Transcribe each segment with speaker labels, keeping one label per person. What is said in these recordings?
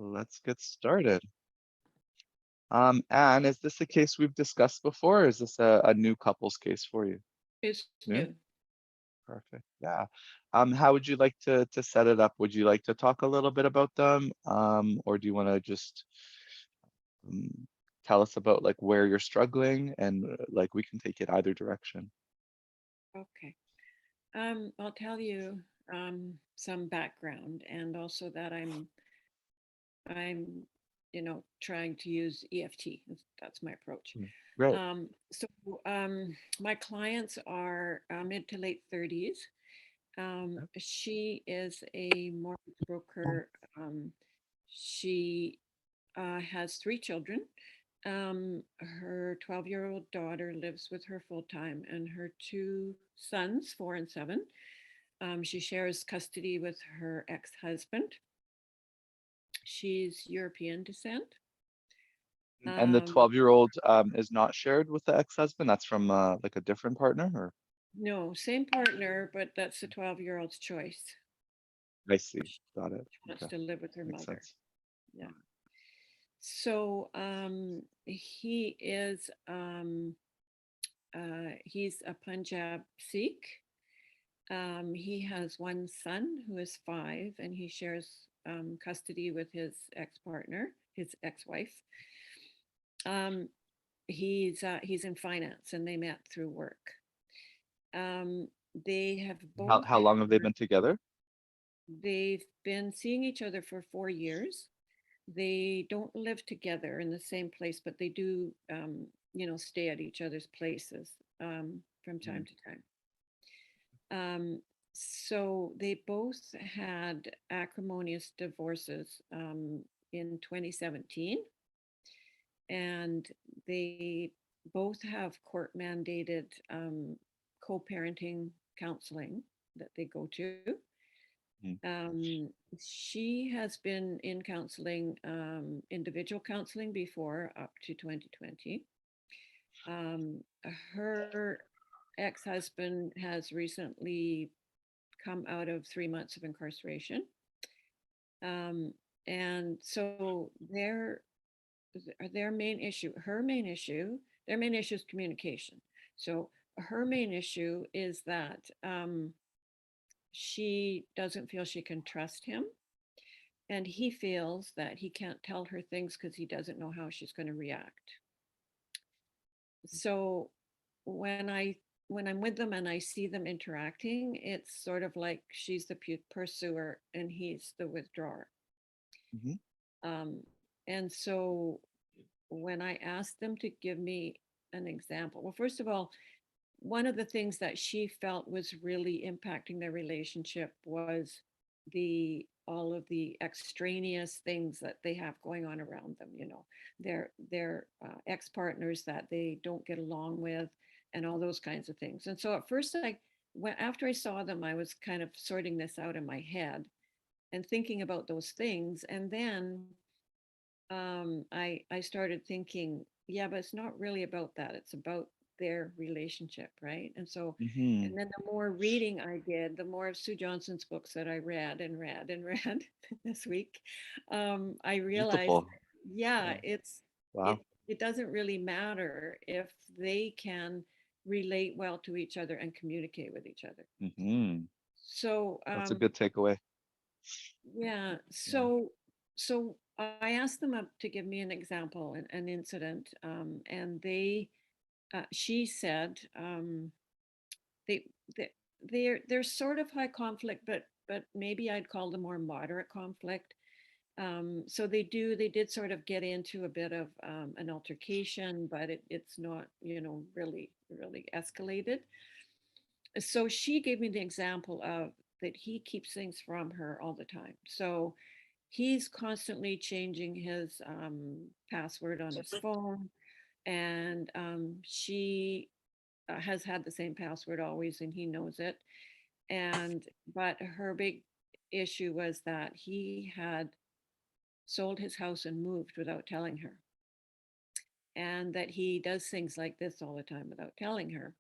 Speaker 1: let's get started. Anne, is this a case we've discussed before, or is this a new couples case for you?
Speaker 2: It's
Speaker 1: New?
Speaker 2: new.
Speaker 1: Perfect. Yeah. How would you like to set it up? Would you like to talk a little bit about them? Or do you want to just um, tell us about like where you're struggling and like we can take it either direction.
Speaker 2: Okay. I'll tell you some background and also that I'm trying to use EFT. That's my approach.
Speaker 1: Mm. Right.
Speaker 2: So my clients are mid to late 30s. She is a mortgage broker. She has three children. Her 12-year-old daughter lives with her full time, and her two sons, 4 and 7. She shares custody with her ex husband. She's European descent.
Speaker 1: And the
Speaker 2: Um,
Speaker 1: 12-year-old is not shared with the ex-husband. That's from like a different partner, or
Speaker 2: no, same partner, but that's the 12-year-old's choice.
Speaker 1: I see.
Speaker 2: She
Speaker 1: Got it.
Speaker 2: wants
Speaker 1: Okay.
Speaker 2: to live with her
Speaker 1: Makes
Speaker 2: mother.
Speaker 1: sense.
Speaker 2: Yeah. So he's a Punjab Sikh. He has one son who is 5, and he shares custody with his ex-partner, his ex-wife. Um, he's in finance, and they met through work. They have both
Speaker 1: How long have they been together?
Speaker 2: they've been seeing each other for 4 years. They don't live together in the same place, but they do, stay at each other's places from time
Speaker 1: Mhm.
Speaker 2: to time. So they both had acrimonious divorces in 2017, and they both have court mandated co-parenting counseling that they go to.
Speaker 1: Mhm.
Speaker 2: Um, she has been in counseling, individual counseling before up to 2020. Um, Her ex-husband has recently come out of 3 months of incarceration. Um, and so their main issue, their main issue is communication. So her main issue is that she doesn't feel she can trust him, and he feels that he can't tell her things because he doesn't know how she's going to react. So when I when I'm with them and I see them interacting, it's sort of like she's the pursuer and he's the withdrawer.
Speaker 1: Mhm.
Speaker 2: Um, and so when I asked them to give me an example, well, first of all, one of the things that she felt was really impacting their relationship was the all of the extraneous things that they have going on around them, their ex-partners that they don't get along with, and all those kinds of things. And so at first, after I saw them, I was kind of sorting this out in my head and thinking about those things. And then I started thinking, yeah, but it's not really about that. It's about their relationship, right? And so,
Speaker 1: Mhm.
Speaker 2: and then the more reading I did, the more of Sue Johnson's books that I read and read and read this week, I realized,
Speaker 1: Beautiful.
Speaker 2: yeah,
Speaker 1: Yeah.
Speaker 2: it
Speaker 1: Wow.
Speaker 2: it doesn't really matter if they can relate well to each other and communicate with each other.
Speaker 1: Mhm.
Speaker 2: So
Speaker 1: That's a good takeaway.
Speaker 2: yeah.
Speaker 1: Yeah.
Speaker 2: So I asked them to give me an example, an incident, and she said, they, they they're sort of high conflict, but maybe I'd call them more moderate conflict. So they did sort of get into a bit of an altercation, but it's not, really escalated. So she gave me the example of that he keeps things from her all the time. So he's constantly changing his password on his phone, and she has had the same password always, and he knows it. And but her big issue was that he had sold his house and moved without telling her, and that he does things like this all the time without telling her,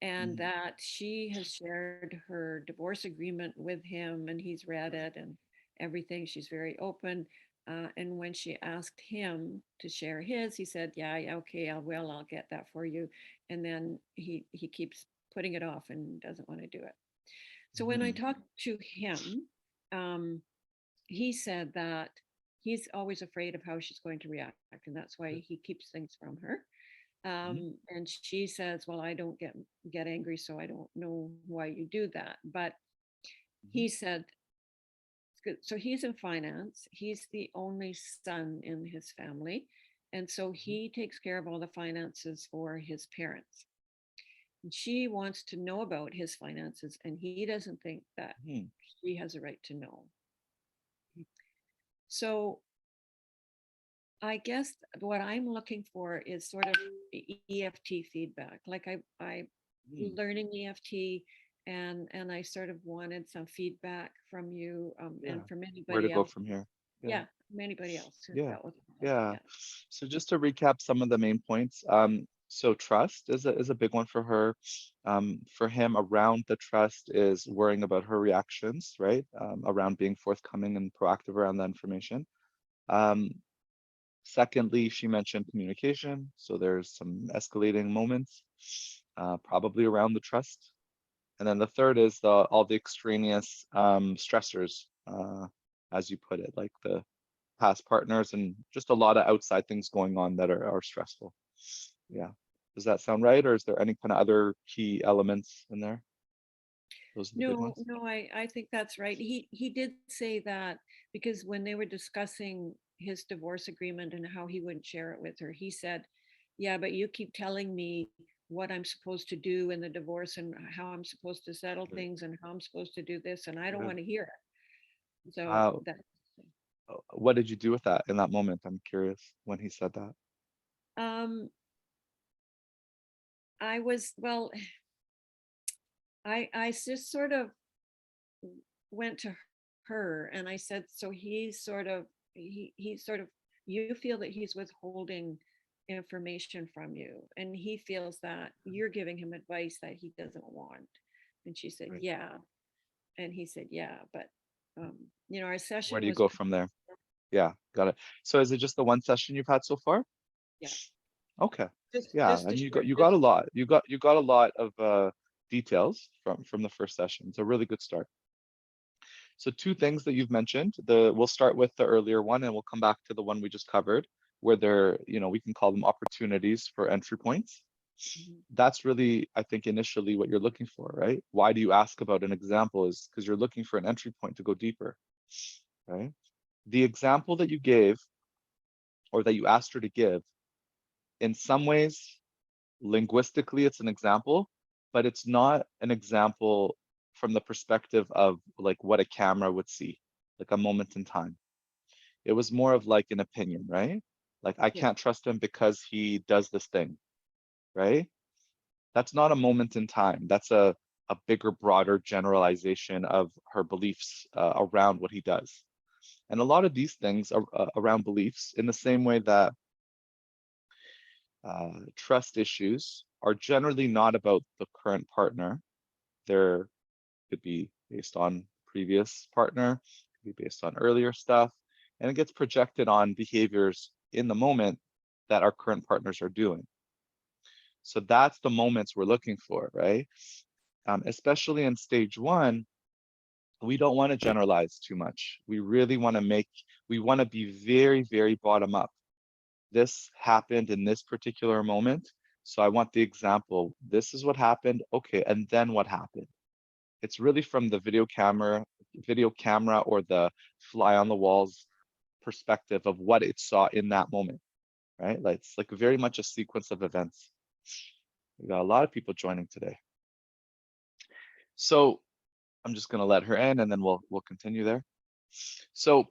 Speaker 2: and
Speaker 1: Mhm.
Speaker 2: that she has shared her divorce agreement with him and he's read it and everything. She's very open, And when she asked him to share his, he said, yeah, yeah, okay, I'll get that for you. And then he keeps putting it off and doesn't want to do it. So when I
Speaker 1: Mhm.
Speaker 2: talked to him, um, he said that he's always afraid of how she's going to react, and that's why he keeps things from her.
Speaker 1: Mhm.
Speaker 2: And she says, well, I don't get angry, so I don't know why you do that. But
Speaker 1: Mhm.
Speaker 2: he said, so he's in finance. He's the only son in his family. And so
Speaker 1: Mhm.
Speaker 2: he takes care of all the finances for his parents. And she wants to know about his finances, and he doesn't think that
Speaker 1: Mhm.
Speaker 2: she has a right to know. So I guess what I'm looking for is sort of EFT feedback. Like I
Speaker 1: Mhm.
Speaker 2: learning EFT, and I sort of wanted some feedback from you,
Speaker 1: Yeah.
Speaker 2: and from
Speaker 1: Where to
Speaker 2: anybody
Speaker 1: go
Speaker 2: else.
Speaker 1: from here? Yeah.
Speaker 2: Yeah, from anybody else who's
Speaker 1: Yeah.
Speaker 2: dealt with it.
Speaker 1: Yeah.
Speaker 2: Yeah.
Speaker 1: So just to recap some of the main points, so trust is a big one for her. For him, around the trust is worrying about her reactions, right? Around being forthcoming and proactive around the information. Um, Secondly, she mentioned communication. So there's some escalating moments, probably around the trust. And then the third is all the extraneous stressors, as you put it, like the past partners and just a lot of outside things going on that are stressful. Yeah. Does that sound right? Or is there any kind of other key elements in there? Those are the big
Speaker 2: No,
Speaker 1: ones.
Speaker 2: no, I think that's right. He did say that because when they were discussing his divorce agreement and how he wouldn't share it with her, he said, "Yeah, but you keep telling me what I'm supposed to do in the divorce and how I'm supposed to settle
Speaker 1: Right.
Speaker 2: things and how I'm supposed to do this, and I don't
Speaker 1: Yeah.
Speaker 2: want to hear it." So
Speaker 1: Uh,
Speaker 2: that
Speaker 1: what did you do with that in that moment? I'm curious when he said that.
Speaker 2: um I was well, I just sort of went to her and I said, so he's sort of, you feel that he's withholding information from you, and he feels that you're giving him advice that he doesn't want. And she said,
Speaker 1: Right.
Speaker 2: yeah. And he said, yeah, but um, our
Speaker 1: Where
Speaker 2: session
Speaker 1: do you
Speaker 2: was
Speaker 1: go from there? Yeah, got it. So is it just the one session you've had so far?
Speaker 2: yeah,
Speaker 1: Okay.
Speaker 2: just
Speaker 1: Yeah,
Speaker 2: just to
Speaker 1: and
Speaker 2: share,
Speaker 1: you got
Speaker 2: just
Speaker 1: a lot. You got a lot of details from the first session. It's a really good start. So two things that you've mentioned. We'll start with the earlier one and we'll come back to the one we just covered, where we can call them opportunities for entry points.
Speaker 2: Mhm.
Speaker 1: That's really, I think, initially what you're looking for, right? Why do you ask about an example is because you're looking for an entry point to go deeper, right? The example that you gave or that you asked her to give, in some ways, linguistically, it's an example, but it's not an example from the perspective of like what a camera would see, like a moment in time. It was more of like an opinion, right? Like I
Speaker 2: Yeah,
Speaker 1: can't trust him because he does this thing, right? That's not a moment in time. That's a bigger, broader generalization of her beliefs around what he does. And a lot of these things are around beliefs in the same way that trust issues are generally not about the current partner. They're could be based on previous partner, could be based on earlier stuff, and it gets projected on behaviors in the moment that our current partners are doing. So that's the moments we're looking for, right? Especially in stage one, we don't want to generalize too much. We really want to we want to be very, very bottom up. This happened in this particular moment. So I want the example. This is what happened. Okay. And then what happened? It's really from the video camera or the fly on the walls perspective of what it saw in that moment, right? Like it's like very much a sequence of events. We got a lot of people joining today. So I'm just gonna let her in and then we'll continue there. So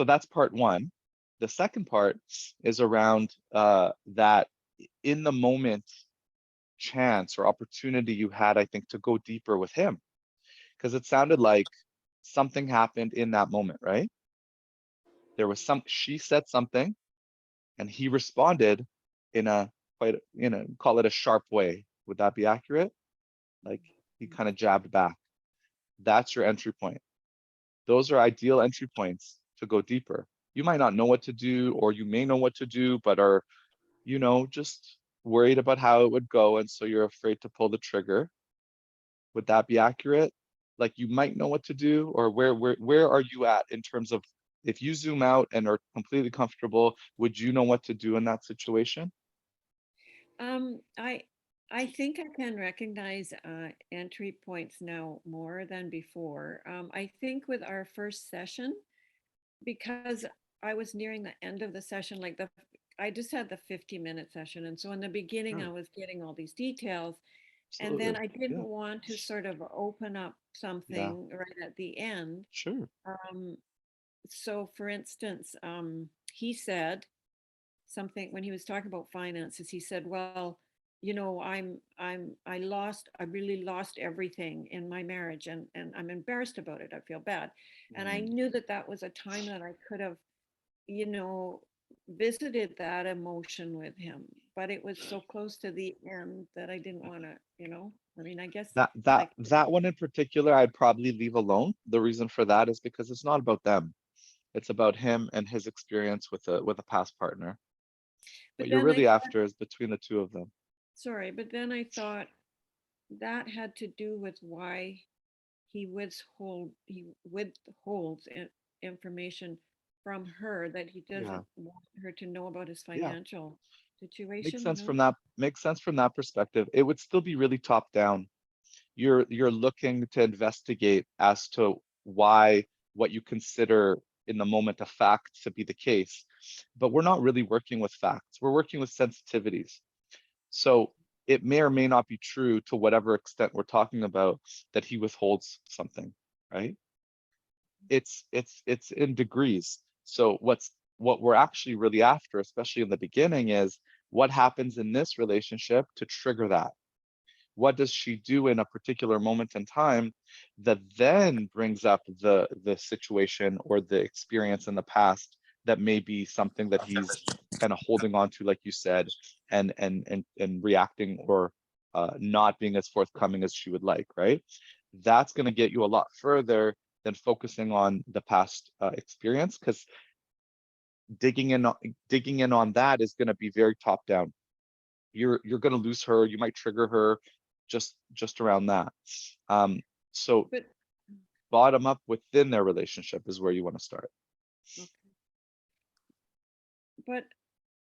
Speaker 1: that's part one. The second part is around that in the moment chance or opportunity you had, I think, to go deeper with him. Because it sounded like something happened in that moment, right? She said something and he responded in a call it a sharp way. Would that be accurate? Like he kind of jabbed back. That's your entry point. those are ideal entry points to go deeper. You might not know what to do, or you may know what to do, but are, just worried about how it would go, and so you're afraid to pull the trigger. Would that be accurate? Like, you might know what to do, or where are you at in terms of, if you zoom out and are completely comfortable, would you know what to do in that situation?
Speaker 2: I think I can recognize entry points now more than before. I think with our first session, because I was nearing the end of the session, like I just had the 50-minute session. And so in the beginning, I
Speaker 1: Sure,
Speaker 2: was getting all these details. And then
Speaker 1: absolutely.
Speaker 2: I didn't
Speaker 1: Yeah,
Speaker 2: want to sort of open up
Speaker 1: yeah,
Speaker 2: something right at the end.
Speaker 1: sure.
Speaker 2: Um, so for instance, he said something when he was talking about finances. He said, well, I really lost everything in my marriage, and I'm embarrassed about it. I feel bad. And I
Speaker 1: Mm.
Speaker 2: knew that that was a time that I could have, you know, visited that emotion with him, but it was so close to the end that I didn't want to, I mean, I guess
Speaker 1: That that
Speaker 2: like,
Speaker 1: that one in particular, I'd probably leave alone. The reason for that is because it's not about them. It's about him and his experience with a past partner. What
Speaker 2: but
Speaker 1: you're
Speaker 2: then I
Speaker 1: really
Speaker 2: thought,
Speaker 1: after is between the two of them.
Speaker 2: sorry, but then I thought that had to do with why he withholds information from her that he
Speaker 1: Yeah,
Speaker 2: doesn't want her to know about his
Speaker 1: yeah.
Speaker 2: financial
Speaker 1: Makes
Speaker 2: situation,
Speaker 1: sense
Speaker 2: no?
Speaker 1: from that, makes sense from that perspective. It would still be really top down. You're looking to investigate as to why what you consider in the moment a fact to be the case. But we're not really working with facts. We're working with sensitivities. So it may or may not be true, to whatever extent we're talking about, that he withholds something, right? It's in degrees. So what we're actually really after, especially in the beginning, is what happens in this relationship to trigger that. What does she do in a particular moment in time that then brings up the situation or the experience in the past that may be something that he's kind of holding on to, like you said, and reacting, or not being as forthcoming as she would like, right? That's going to get you a lot further than focusing on the past experience, because digging in on that is going to be very top down. You're going to lose her. You might trigger her just around that. So
Speaker 2: But
Speaker 1: bottom up within their relationship is where you want to start.
Speaker 2: okay. But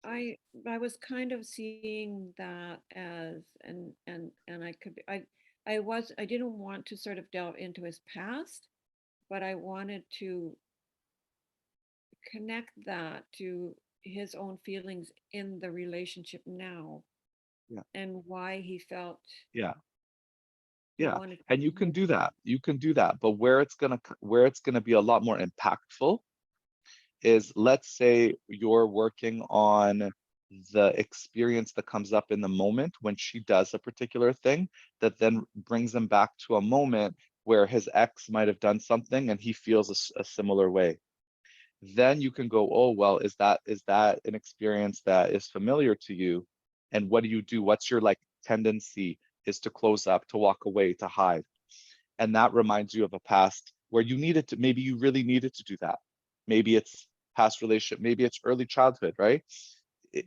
Speaker 2: I I was kind of seeing that as, and I could be, I didn't want to sort of delve into his past, but I wanted to connect that to his own feelings in the relationship now,
Speaker 1: Yeah,
Speaker 2: and why he felt
Speaker 1: yeah,
Speaker 2: he
Speaker 1: yeah.
Speaker 2: wanted
Speaker 1: And you
Speaker 2: to
Speaker 1: can
Speaker 2: move
Speaker 1: do
Speaker 2: on.
Speaker 1: that. You can do that. But where it's gonna be a lot more impactful is, let's say you're working on the experience that comes up in the moment when she does a particular thing, that then brings him back to a moment where his ex might have done something and he feels a similar way. Then you can go, oh, well, is that an experience that is familiar to you? And what do you do? What's your like tendency, is to close up, to walk away, to hide. And that reminds you of a past where maybe you really needed to do that. Maybe it's past relationship, maybe it's early childhood, right?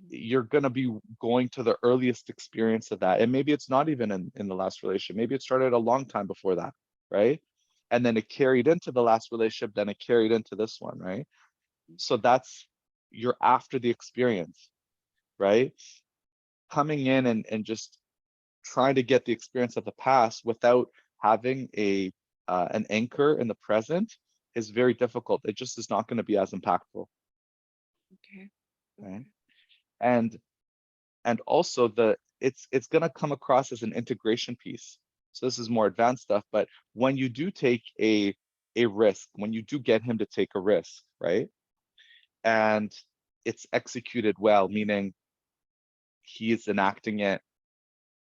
Speaker 1: You're going to be going to the earliest experience of that. And maybe it's not even in the last relationship. Maybe it started a long time before that, right? And then it carried into the last relationship, then it carried into this one, right? So you're after the experience, right? Coming in and just trying to get the experience of the past without having an anchor in the present is very difficult. It just is not going to be as impactful,
Speaker 2: Okay.
Speaker 1: right?
Speaker 2: Okay.
Speaker 1: And and also it's going to come across as an integration piece. So this is more advanced stuff, but when you do take a risk, when you do get him to take a risk, right? And it's executed well, meaning he is enacting it,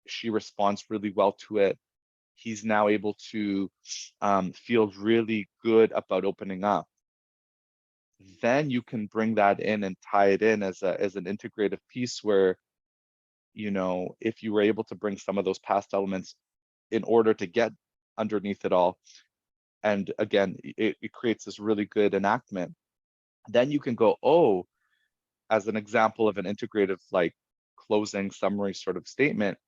Speaker 1: she responds really well to it, he's now able to feel really good about opening up. Then you can bring that in and tie it in as an integrative piece where, if you were able to bring some of those past elements in order to get underneath it all, and again, it creates this really good enactment. Then you can go, oh, as an example of an integrative, like, closing summary sort of statement,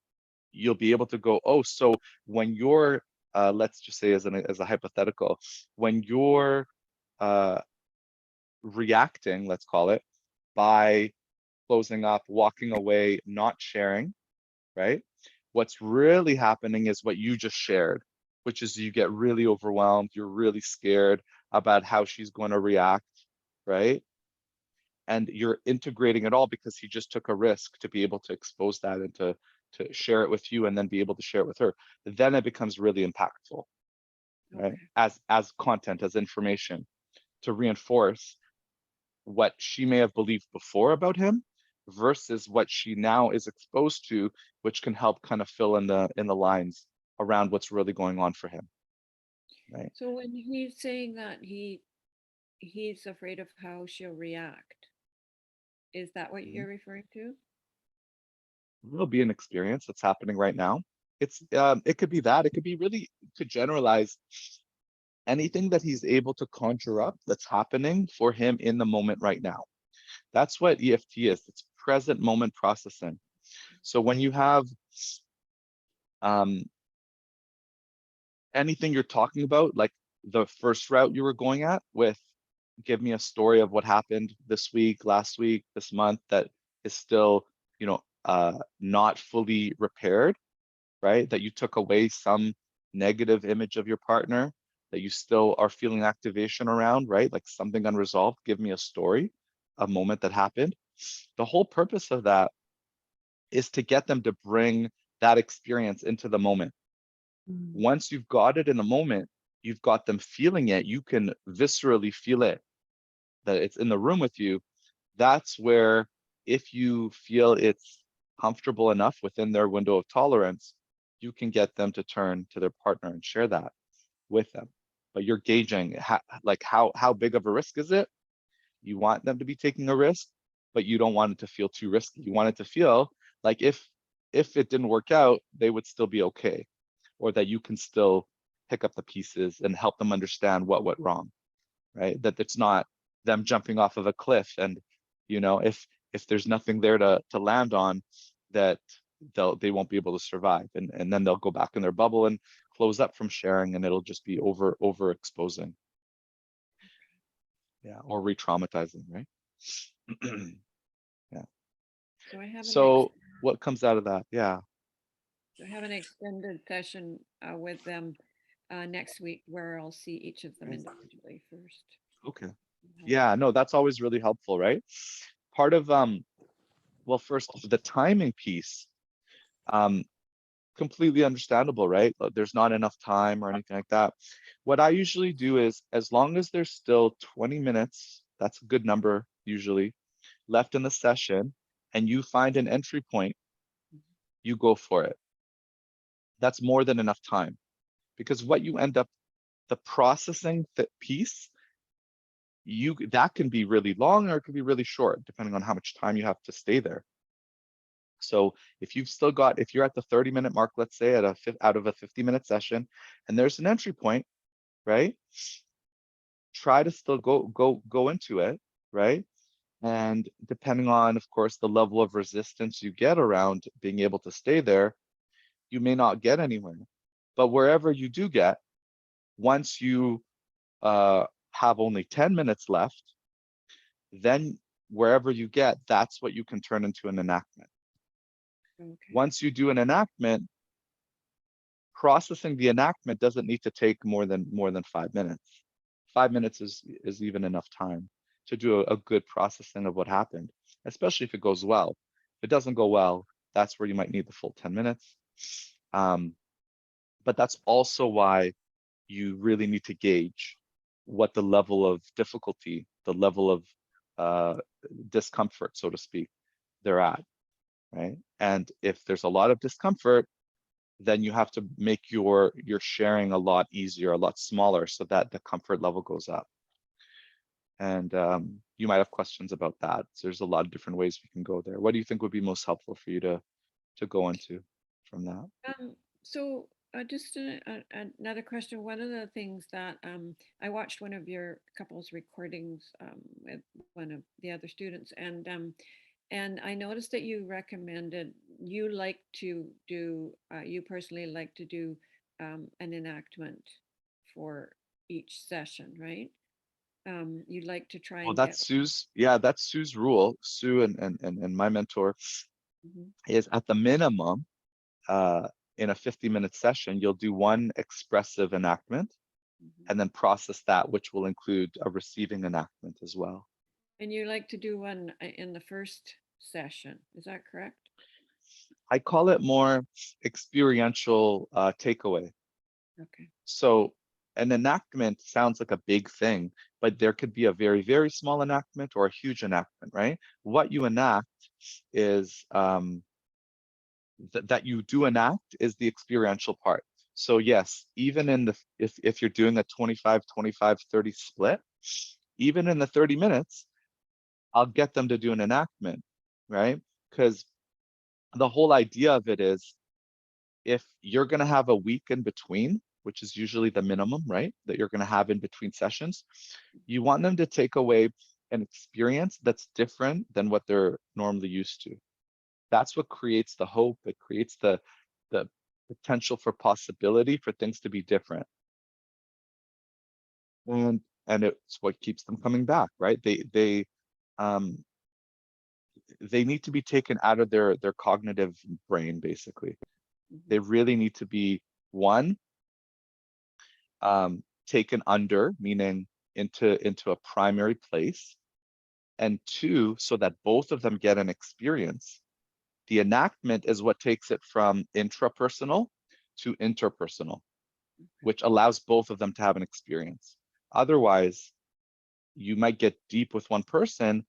Speaker 1: you'll be able to go, oh, so when you're, let's just say as a hypothetical, when you're reacting, let's call it, by closing up, walking away, not sharing, right? What's really happening is what you just shared, which is you get really overwhelmed, you're really scared about how she's going to react, right? And you're integrating it all because he just took a risk to be able to expose that and to share it with you and then be able to share it with her. Then it becomes really impactful, right?
Speaker 2: Okay.
Speaker 1: As content, as information to reinforce what she may have believed before about him versus what she now is exposed to, which can help kind of fill in the lines around what's really going on for him, right?
Speaker 2: So when he's saying that he's afraid of how she'll react, is that what
Speaker 1: Mhm.
Speaker 2: you're referring to?
Speaker 1: It'll be an experience that's happening right now. It could be that, it could be really to generalize anything that he's able to conjure up that's happening for him in the moment right now. That's what EFT is. It's present moment processing. So when you have um, anything you're talking about, like the first route you were going at with, give me a story of what happened this week, last week, this month that is still, not fully repaired, right? That you took away some negative image of your partner, that you still are feeling activation around, right? Like something unresolved. Give me a story, a moment that happened. The whole purpose of that is to get them to bring that experience into the moment.
Speaker 2: Mm.
Speaker 1: Once you've got it in the moment, you've got them feeling it, you can viscerally feel it, that it's in the room with you. That's where, if you feel it's comfortable enough within their window of tolerance, you can get them to turn to their partner and share that with them. But you're gauging how big of a risk is it? You want them to be taking a risk, but you don't want it to feel too risky. You want it to feel like if it didn't work out, they would still be okay, or that you can still pick up the pieces and help them understand what went wrong, right? That it's not them jumping off of a cliff, and if there's nothing there to land on, that they won't be able to survive, and then they'll go back in their bubble and close up from sharing, and it'll just be overexposing, yeah, or re-traumatizing, right? Yeah.
Speaker 2: So I have
Speaker 1: So what comes out of that? Yeah.
Speaker 2: I have an extended session with them next week where I'll see each of them
Speaker 1: Right.
Speaker 2: individually first.
Speaker 1: Okay.
Speaker 2: Help.
Speaker 1: Yeah, no, that's always really helpful, right? Part of well, first, the timing piece, um, completely understandable, right? There's not enough time or anything like that. What I usually do is, as long as there's still 20 minutes, that's a good number usually, left in the session, and you find an entry point, you go for it. That's more than enough time, because what you end up, the processing piece, that can be really long or it can be really short, depending on how much time you have to stay there. So if you're at the 30-minute mark, let's say out of a 50-minute session, and there's an entry point, right? Try to still go into it, right? And depending on, of course, the level of resistance you get around being able to stay there, you may not get anywhere. But wherever you do get, once you have only 10 minutes left, then wherever you get, that's what you can turn into an enactment.
Speaker 2: Okay.
Speaker 1: Once you do an enactment, processing the enactment doesn't need to take more than 5 minutes. 5 minutes is even enough time to do a good processing of what happened, especially if it goes well. If it doesn't go well, that's where you might need the full 10 minutes. But that's also why you really need to gauge what the level of difficulty, the level of uh, discomfort, so to speak, they're at, right? And if there's a lot of discomfort, then you have to make your sharing a lot easier, a lot smaller, so that the comfort level goes up. And you might have questions about that. So there's a lot of different ways we can go there. What do you think would be most helpful for you to go into from that?
Speaker 2: So just another question. One of the things that I watched one of your couple's recordings with one of the other students, and I noticed that you recommended you like to do you personally like to do an enactment for each session, right? You'd like to try
Speaker 1: Well,
Speaker 2: and get.
Speaker 1: that's Sue's, yeah, that's Sue's rule. Sue and my mentor
Speaker 2: Mhm,
Speaker 1: is at the minimum, uh, in a 50-minute session, you'll do one expressive enactment
Speaker 2: mhm.
Speaker 1: and then process that, which will include a receiving enactment as well.
Speaker 2: And you like to do one in the first session, is that correct?
Speaker 1: I call it more experiential takeaway.
Speaker 2: Okay.
Speaker 1: So an enactment sounds like a big thing, but there could be a very, very small enactment or a huge enactment, right? What you enact is that you do enact is the experiential part. So yes, even in the if you're doing a 25, 25, 30 split, even in the 30 minutes, I'll get them to do an enactment, right? Because the whole idea of it is if you're going to have a week in between, which is usually the minimum, right? That you're going to have in between sessions, you want them to take away an experience that's different than what they're normally used to. That's what creates the hope. It creates the potential for possibility for things to be different. And it's what keeps them coming back, right? Um they need to be taken out of their cognitive brain, basically. They
Speaker 2: Mhm.
Speaker 1: really need to be one, taken under, meaning into a primary place, and two, so that both of them get an experience. The enactment is what takes it from intrapersonal to interpersonal, which allows both of them to have an experience. Otherwise, you might get deep with one person,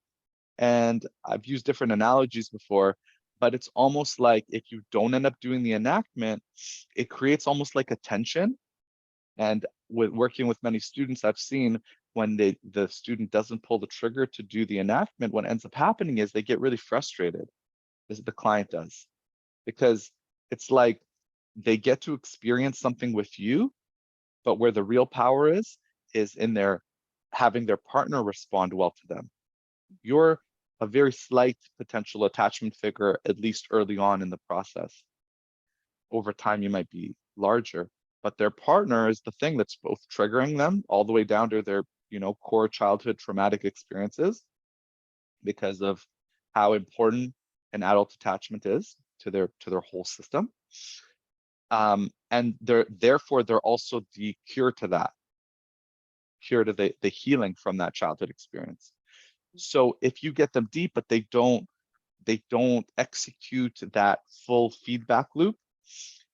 Speaker 1: and I've used different analogies before, but it's almost like if you don't end up doing the enactment, it creates almost like a tension. And with working with many students, I've seen when the student doesn't pull the trigger to do the enactment, what ends up happening is they get really frustrated, as the client does, because it's like they get to experience something with you, but where the real power is in their having their partner respond well to them. You're a very slight potential attachment figure, at least early on in the process. Over time, you might be larger, but their partner is the thing that's both triggering them all the way down to their, core childhood traumatic experiences because of how important an adult attachment is to their whole system. And therefore they're also the cure to that, cure to the healing from that childhood experience. So if you get them deep, but they don't execute that full feedback loop,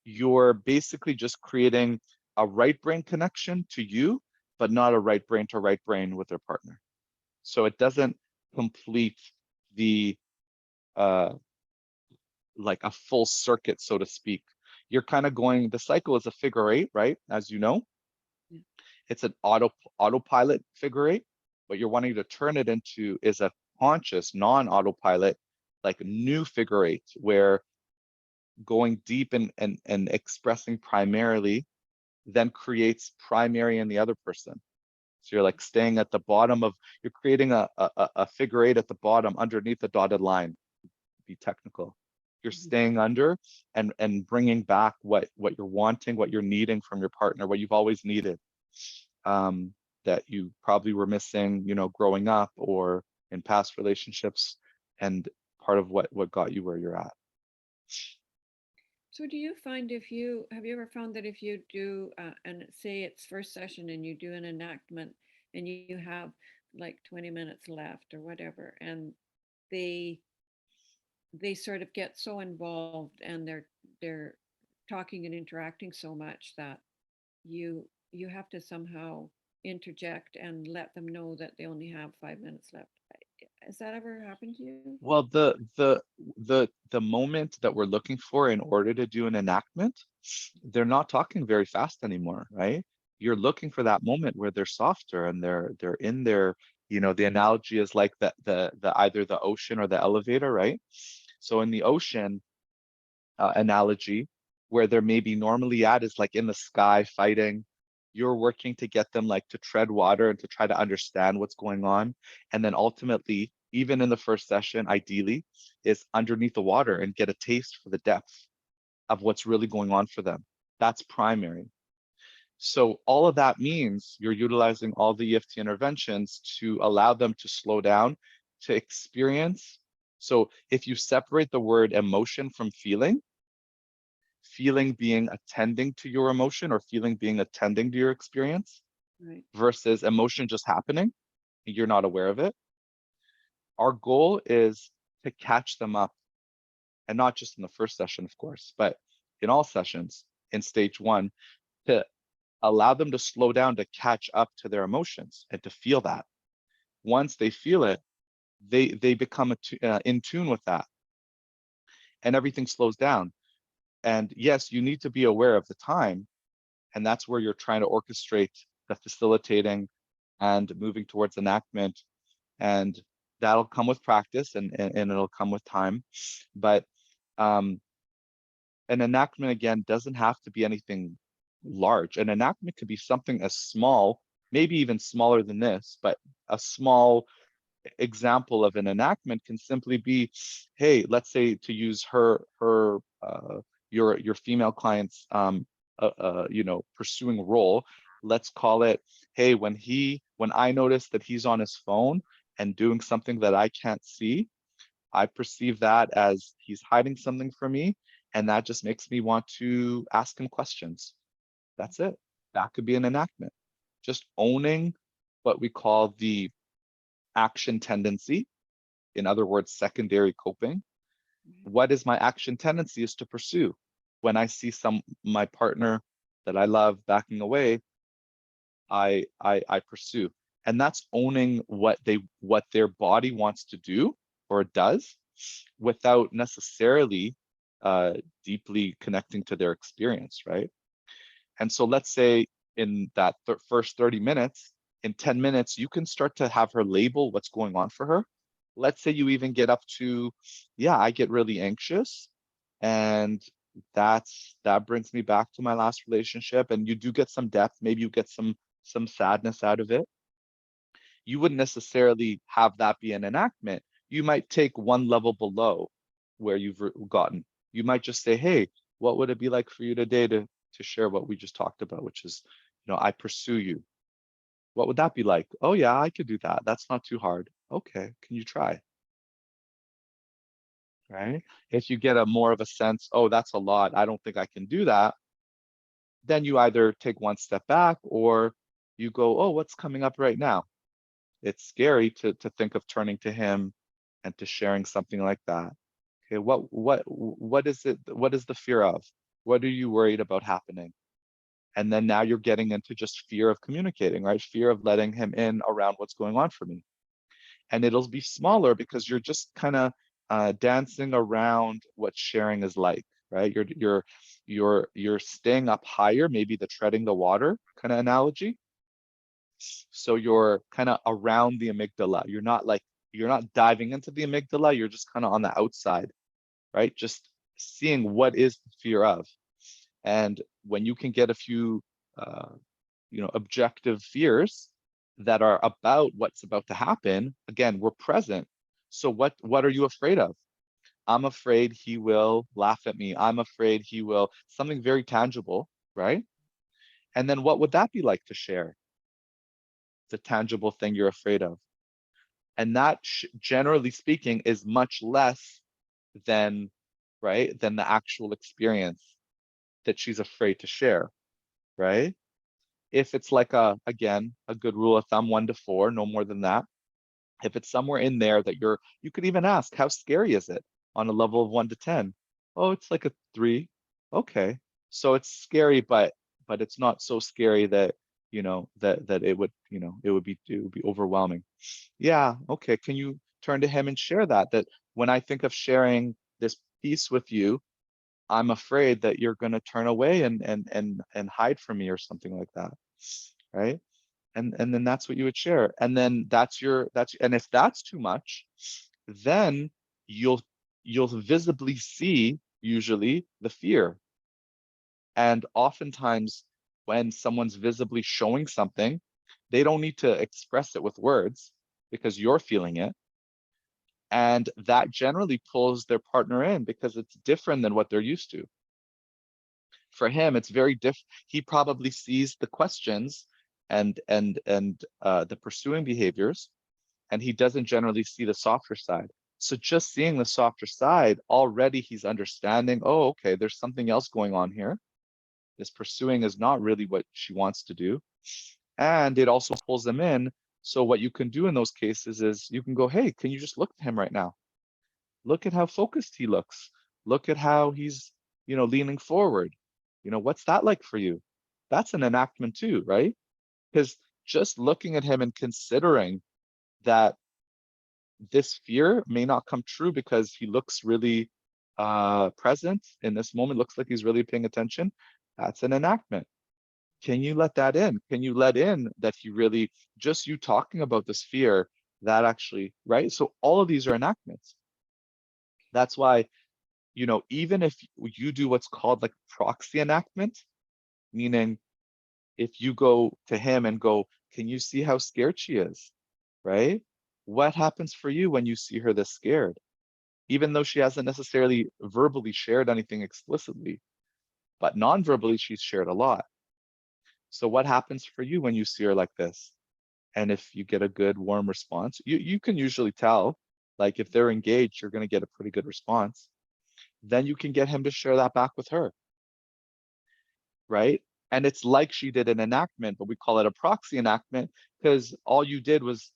Speaker 1: you're basically just creating a right brain connection to you, but not a right brain to right brain with their partner. So it doesn't complete the uh like a full circuit, so to speak. You're kind of going, the cycle is a figure eight, right? As you know,
Speaker 2: Yeah.
Speaker 1: it's an autopilot figure eight. What you're wanting to turn it into is a conscious, non-autopilot, like new figure eight, where going deep and expressing primarily then creates primary in the other person. So you're like staying at the bottom of, you're creating a figure eight at the bottom underneath the dotted line, be technical. You're
Speaker 2: Mhm.
Speaker 1: staying under and bringing back what you're wanting, what you're needing from your partner, what you've always needed, um, that you probably were missing, growing up or in past relationships, and part of what got you where you're at.
Speaker 2: So do you find if you have you ever found that if you do and say it's first session and you do an enactment and you have like 20 minutes left or whatever, and they they sort of get so involved and they're talking and interacting so much that you have to somehow interject and let them know that they only have 5 minutes left. Has that ever happened to you?
Speaker 1: Well, the moment that we're looking for in order to do an enactment, they're not talking very fast anymore, right? You're looking for that moment where they're softer and they're in their, the analogy is like the either the ocean or the elevator, right? So in the ocean analogy, where they're maybe normally at is like in the sky fighting. You're working to get them like to tread water and to try to understand what's going on. And then ultimately, even in the first session, ideally, is underneath the water and get a taste for the depth of what's really going on for them. That's primary. So all of that means you're utilizing all the EFT interventions to allow them to slow down, to experience. So if you separate the word emotion from feeling, feeling being attending to your emotion or feeling being attending to your experience
Speaker 2: Right.
Speaker 1: versus emotion just happening, you're not aware of it. Our goal is to catch them up, and not just in the first session, of course, but in all sessions in stage one, to allow them to slow down, to catch up to their emotions and to feel that. Once they feel it, they become in tune with that, and everything slows down. And yes, you need to be aware of the time, and that's where you're trying to orchestrate the facilitating and moving towards enactment, and that'll come with practice, and it'll come with time. But um, an enactment, again, doesn't have to be anything large. An enactment could be something as small, maybe even smaller than this, but a small example of an enactment can simply be, hey, let's say, to use your female client's pursuing role, let's call it, hey, when I notice that he's on his phone and doing something that I can't see, I perceive that as he's hiding something from me, and that just makes me want to ask him questions. That's it. That could be an enactment. Just owning what we call the action tendency, in other words, secondary coping. What is my action tendency is to pursue. When I see my partner that I love backing away, I pursue. And that's owning what their body wants to do or does without necessarily deeply connecting to their experience, right? And so let's say in that first 30 minutes, in 10 minutes, you can start to have her label what's going on for her. Let's say you even get up to, yeah, I get really anxious, and that brings me back to my last relationship, and you do get some depth, maybe you get some sadness out of it. You wouldn't necessarily have that be an enactment. You might take one level below where you've gotten. You might just say, hey, what would it be like for you today to share what we just talked about, which is, I pursue you. What would that be like? Oh yeah, I could do that. That's not too hard. Okay, can you try? Right? If you get a more of a sense, oh, that's a lot, I don't think I can do that, then you either take one step back or you go, oh, what's coming up right now? It's scary to think of turning to him and to sharing something like that. Okay, what is it? What is the fear of? What are you worried about happening? And then now you're getting into just fear of communicating, right? Fear of letting him in around what's going on for me. And it'll be smaller because you're just kind of dancing around what sharing is like, right? You're staying up higher, maybe the treading the water kind of analogy. So you're kind of around the amygdala. You're not diving into the amygdala, you're just kind of on the outside, right? Just seeing what is the fear of. And when you can get a few objective fears that are about what's about to happen, again, we're present. So what are you afraid of? I'm afraid he will laugh at me. I'm afraid he will, something very tangible, right? And then what would that be like to share? The tangible thing you're afraid of. And that, generally speaking, is much less than, right, than the actual experience that she's afraid to share, right? If it's like again, a good rule of thumb, 1 to 4, no more than that. If it's somewhere in there that you could even ask, how scary is it on a level of 1 to 10? Oh, it's like a 3. Okay. So it's scary, but it's not so scary that, that it would be overwhelming. Yeah, okay. Can you turn to him and share that when I think of sharing this piece with you, I'm afraid that you're going to turn away and hide from me or something like that, right? And then that's what you would share. And then and if that's too much, then you'll visibly see usually the fear. And oftentimes when someone's visibly showing something, they don't need to express it with words because you're feeling it. And that generally pulls their partner in because it's different than what they're used to. For him, it's very different. He probably sees the questions and the pursuing behaviors, and he doesn't generally see the softer side. So just seeing the softer side, already he's understanding, oh, okay, there's something else going on here. This pursuing is not really what she wants to do. And it also pulls them in. So what you can do in those cases is you can go, hey, can you just look at him right now? Look at how focused he looks. Look at how he's, leaning forward. What's that like for you? That's an enactment too, right? Because just looking at him and considering that this fear may not come true because he looks really present in this moment, looks like he's really paying attention. That's an enactment. Can you let that in? Can you let in that he really, just you talking about this fear, that actually, right? So all of these are enactments. That's why, even if you do what's called like proxy enactment, meaning if you go to him and go, can you see how scared she is? Right? What happens for you when you see her this scared? Even though she hasn't necessarily verbally shared anything explicitly, but non-verbally she's shared a lot. So what happens for you when you see her like this? And if you get a good warm response, you can usually tell, like if they're engaged, you're going to get a pretty good response. Then you can get him to share that back with her, right? And it's like she did an enactment, but we call it a proxy enactment because all you did was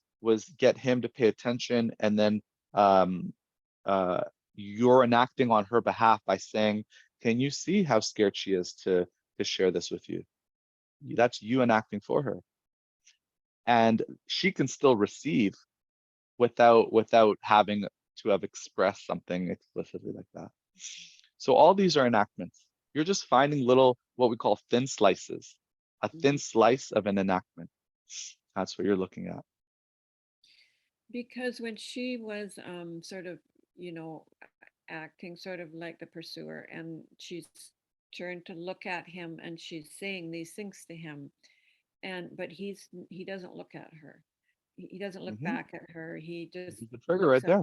Speaker 1: get him to pay attention, and then um, uh, you're enacting on her behalf by saying, "Can you see how scared she is to share this with you?" That's you enacting for her, and she can still receive without having to have expressed something explicitly like that. So all these are enactments. You're just finding little, what we call thin slices, a thin slice of an enactment. That's what you're looking at.
Speaker 2: Because when she was sort of, you know, acting sort of like the pursuer, and she's turned to look at him and she's saying these things to him, and but he doesn't look at her. He doesn't look
Speaker 1: Hmm.
Speaker 2: back at her. He just
Speaker 1: This is the trigger
Speaker 2: looks
Speaker 1: right
Speaker 2: at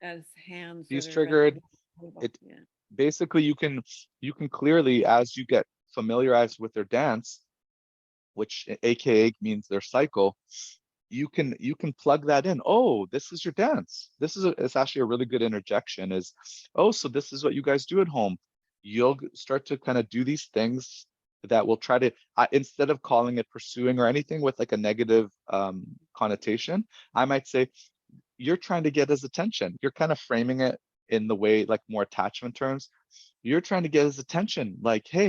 Speaker 1: there.
Speaker 2: as hands that
Speaker 1: He's
Speaker 2: are resting
Speaker 1: triggered.
Speaker 2: on the table.
Speaker 1: It
Speaker 2: Yeah.
Speaker 1: basically you can clearly, as you get familiarized with their dance, which AKA means their cycle, you can plug that in. Oh, this is your dance. It's actually a really good interjection is, oh, so this is what you guys do at home. You'll start to kind of do these things that will try to, instead of calling it pursuing or anything with like a negative connotation, I might say, you're trying to get his attention. You're kind of framing it in the way like more attachment terms. You're trying to get his attention. Like, hey,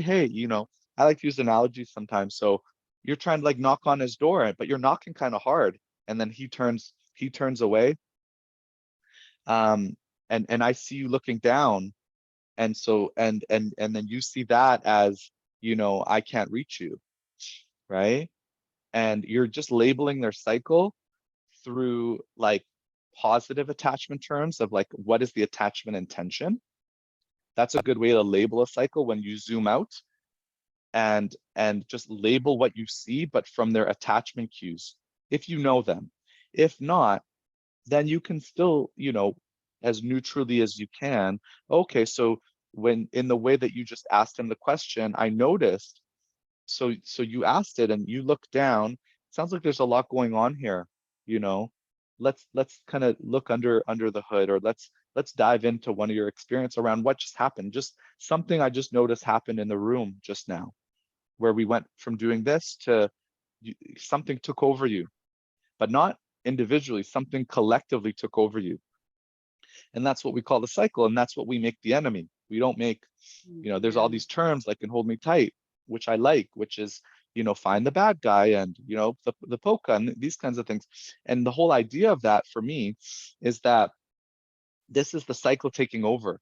Speaker 1: I like to use analogies sometimes. So you're trying to like knock on his door, but you're knocking kind of hard, and then he turns away. And I see you looking down, and so and then you see that as, I can't reach you, right? And you're just labeling their cycle through like positive attachment terms of like what is the attachment intention. That's a good way to label a cycle when you zoom out and just label what you see, but from their attachment cues, if you know them. If not, then you can still, as neutrally as you can, okay, so when in the way that you just asked him the question, I noticed, so you asked it and you look down, sounds like there's a lot going on here, you know. Let's kind of look under the hood, or let's dive into one of your experience around what just happened. Just something I just noticed happened in the room just now, where we went from doing this to something took over you, but not individually, something collectively took over you. And that's what we call the cycle. And that's what we make the enemy. We don't make, there's all
Speaker 2: Yeah.
Speaker 1: these terms like "can hold me tight," which I like, which is, find the bad guy and, the polka and these kinds of things. And the whole idea of that for me is that this is the cycle taking over.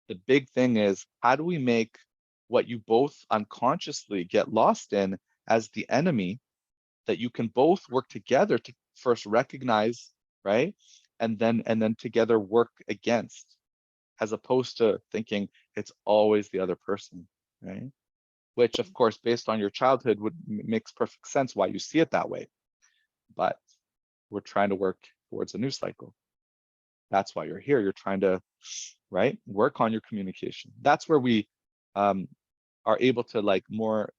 Speaker 1: The big thing is, how do we make what you both unconsciously get lost in as the enemy, that you can both work together to first recognize, right? And then together work against, as opposed to thinking it's always the other person, right? which of course, based on your childhood, makes perfect sense why you see it that way. But we're trying to work towards a new cycle. That's why you're here. You're trying to, right, work on your communication. That's where we are able to like more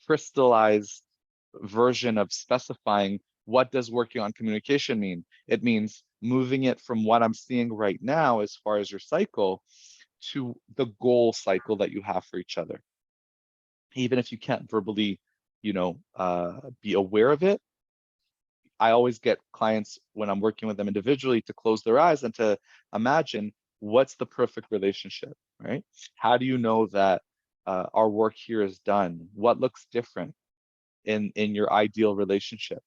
Speaker 1: crystallized version of specifying what does working on communication mean. It means moving it from what I'm seeing right now as far as your cycle to the goal cycle that you have for each other. Even if you can't verbally, be aware of it, I always get clients when I'm working with them individually to close their eyes and to imagine what's the perfect relationship, right? How do you know that our work here is done? What looks different in your ideal relationship?